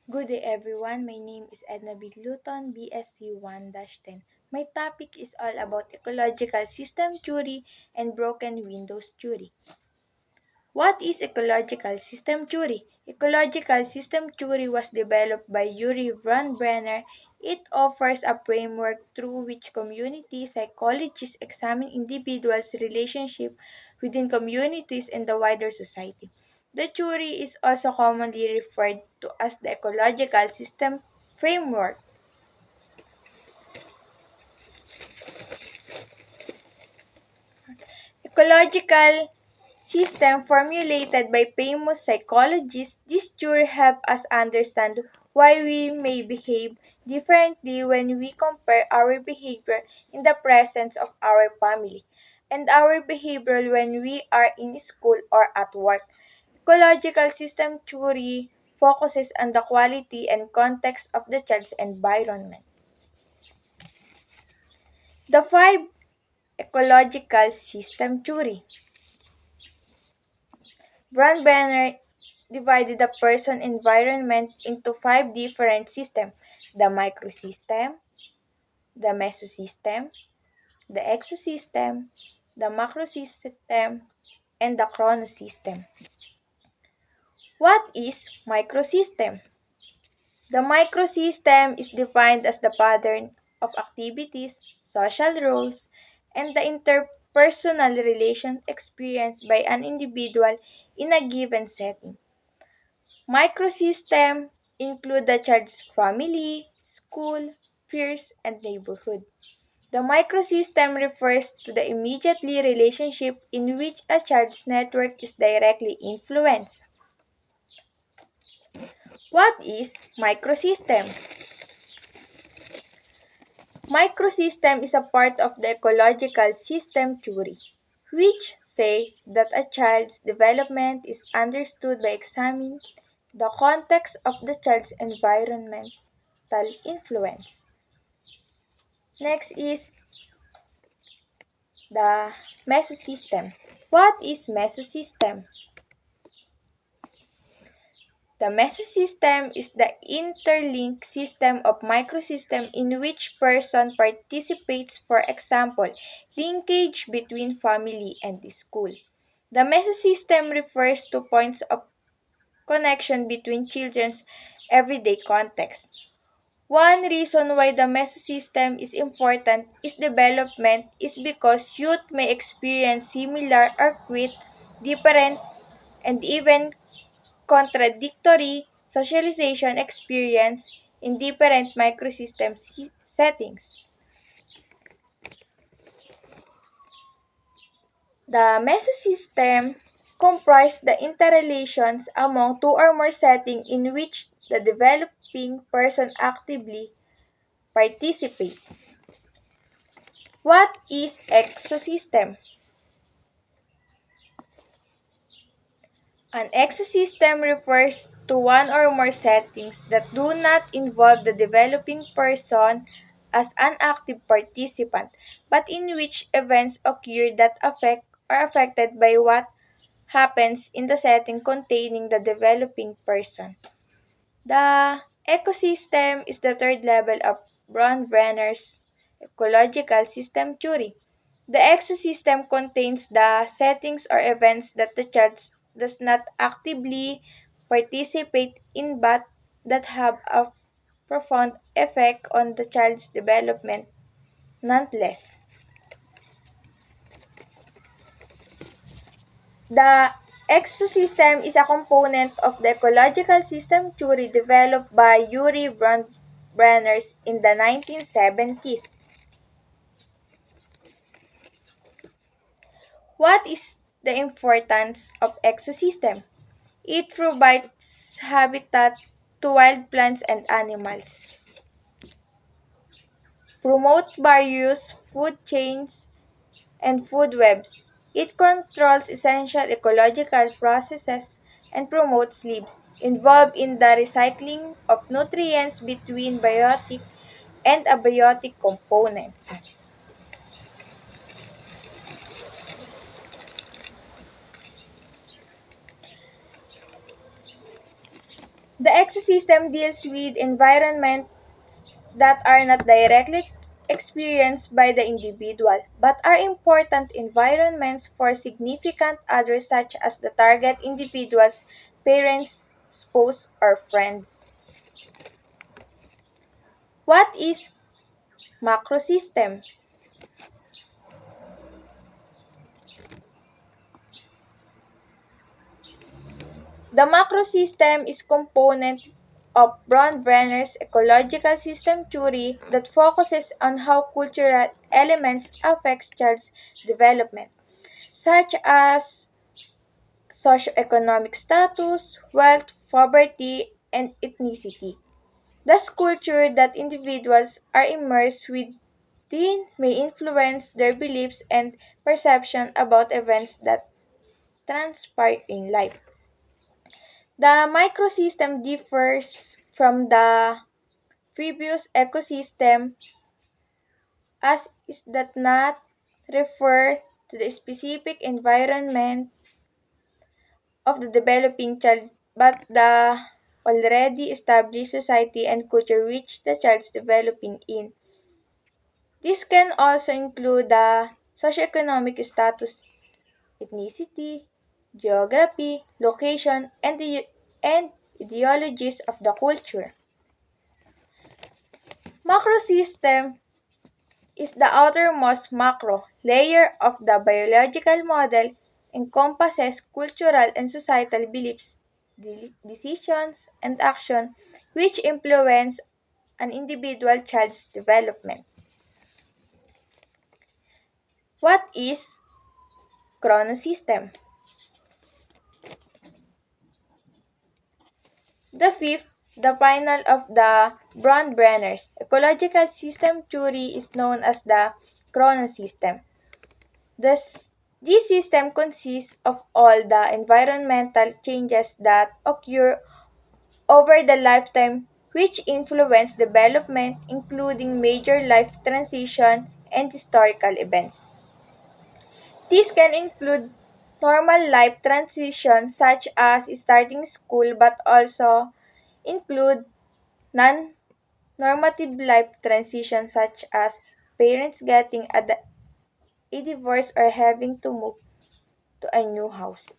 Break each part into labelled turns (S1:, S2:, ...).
S1: Good day everyone, my name is Edna Bigluton, BSc 1-10. My topic is all about ecological system theory and broken windows theory. What is ecological system theory? Ecological system theory was developed by Yuri von Brenner. It offers a framework through which community psychologists examine individuals' relationship within communities and the wider society. The theory is also commonly referred to as the ecological system framework. Ecological system formulated by famous psychologists, this theory helps us understand why we may behave differently when we compare our behavior in the presence of our family and our behavior when we are in school or at work. Ecological system theory focuses on the quality and context of the child's environment. The five ecological system theory. Von Brenner divided the person environment into five different systems: the microsystem, the mesosystem, the exosystem, the macrosystem, and the chronosystem. What is microsystem? The microsystem is defined as the pattern of activities, social roles, and the interpersonal relations experienced by an individual in a given setting. Microsystems include the child's family, school, peers, and neighborhood. The microsystem refers to the immediately relationship in which a child's network is directly influenced. What is microsystem? Microsystem is a part of the ecological system theory, which say that a child's development is understood by examining the context of the child's environmental influence. Next is the mesosystem. What is mesosystem? The mesosystem is the interlinked system of microsystem in which person participates, for example, linkage between family and school. The mesosystem refers to points of connection between children's everyday context. One reason why the mesosystem is important is development is because youth may experience similar or quite different and even contradictory socialization experience in different microsystem settings. The mesosystem comprise the interrelations among two or more settings in which the developing person actively participates. What is ecosystem? An ecosystem refers to one or more settings that do not involve the developing person as an active participant, but in which events occur that affect or are affected by what happens in the setting containing the developing person. The ecosystem is the third level of Brenner's ecological system theory. The ecosystem contains the settings or events that the child does not actively participate in but that have a profound effect on the child's development nonetheless. The ecosystem is a component of the ecological system theory developed by Yuri von Brenner in the 1970s. What is the importance of ecosystem? It provides habitat to wild plants and animals, promote various food chains and food webs. It controls essential ecological processes and promotes lives involved in the recycling of nutrients between biotic and abiotic components. The ecosystem deals with environments that are not directly experienced by the individual, but are important environments for significant others such as the target individuals, parents, spouse, or friends. What is macrosystem? The macrosystem is component of Bronbrenner's ecological system theory that focuses on how cultural elements affect child's development, such as socioeconomic status, wealth, poverty, and ethnicity. Thus, culture that individuals are immersed within may influence their beliefs and perception about events that transpire in life. The microsystem differs from the previous ecosystem as is that not refer to the specific environment of the developing child but the already established society and culture which the child is developing in. This can also include the socioeconomic status, ethnicity, geography, location, and ideologies of the culture. Macrosystem is the outermost macro layer of the biological model, encompasses cultural and societal beliefs, decisions, and action which influence an individual child's development. What is chronosystem? The fifth, the final of the Bronbrenner's ecological system theory is known as the chronosystem. This, this system consists of all the environmental changes that occur over the lifetime which influence development, including major life transition and historical events. These can include normal life transitions such as starting school but also include non-normative life transitions such as parents getting a divorce or having to move to a new house.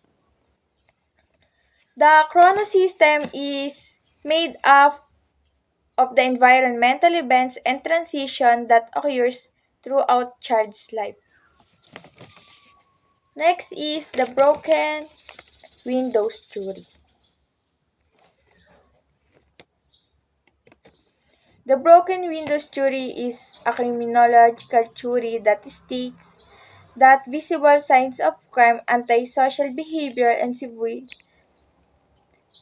S1: The chronosystem is made up of the environmental events and transition that occurs throughout child's life. Next is the broken windows theory. The broken windows theory is a criminological theory that states that visible signs of crime, antisocial behavior, and civil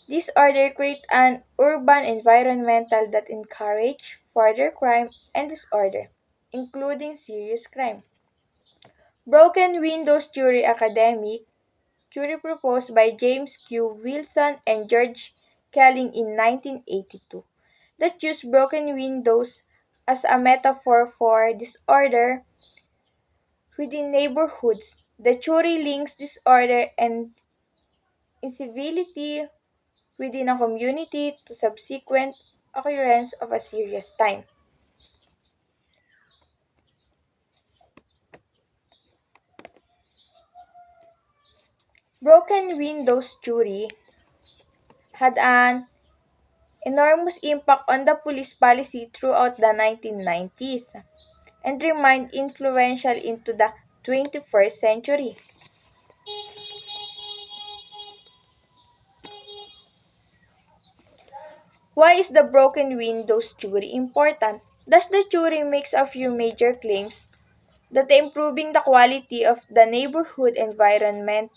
S1: disorder create an urban environmental that encourage further crime and disorder, including serious crime. Broken windows theory academic theory proposed by James Q. Wilson and George Kelling in 1982 that used broken windows as a metaphor for disorder within neighborhoods. The theory links disorder and incivility within a community to subsequent occurrence of a serious crime. Broken windows theory had an enormous impact on the police policy throughout the 1990s and remained influential into the 21st century. Why is the broken windows theory important? Thus, the theory makes a few major claims that improving the quality of the neighborhood environment,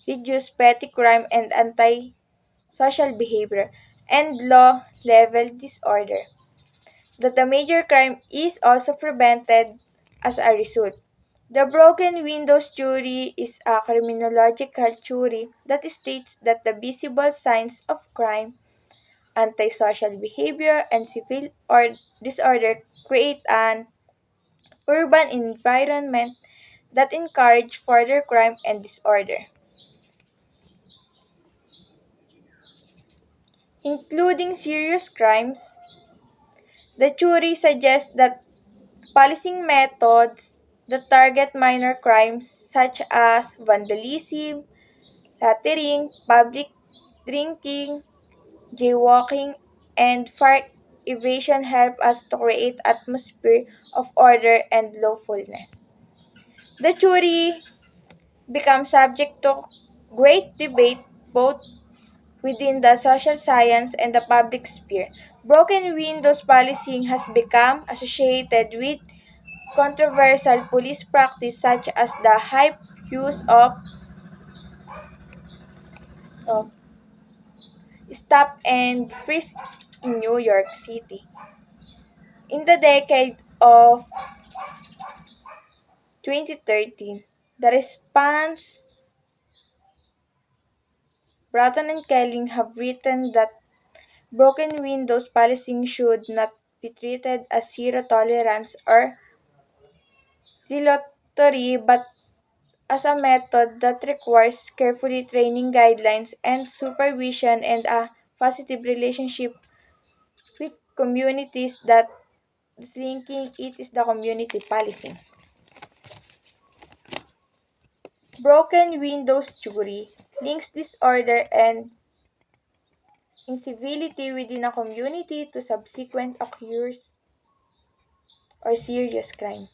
S1: reduce petty crime and anti-social behavior, and low-level disorder. That a major crime is also prevented as a result. The broken windows theory is a criminological theory that states that the visible signs of crime, antisocial behavior, and civil or disorder create an urban environment that encourage further crime and disorder. including serious crimes. The theory suggests that policing methods that target minor crimes such as vandalism, littering, public drinking, jaywalking, and fire evasion help us to create atmosphere of order and lawfulness. The theory becomes subject to great debate both within the social science and the public sphere. Broken windows policing has become associated with controversial police practice such as the high use of stop and frisk in New York City. In the decade of 2013, the response Bratton and Kelling have written that broken windows policing should not be treated as zero tolerance or dilatory but as a method that requires carefully training guidelines and supervision and a positive relationship with communities that is linking it is the community policing. Broken windows theory links disorder and incivility within a community to subsequent occurs or serious crime.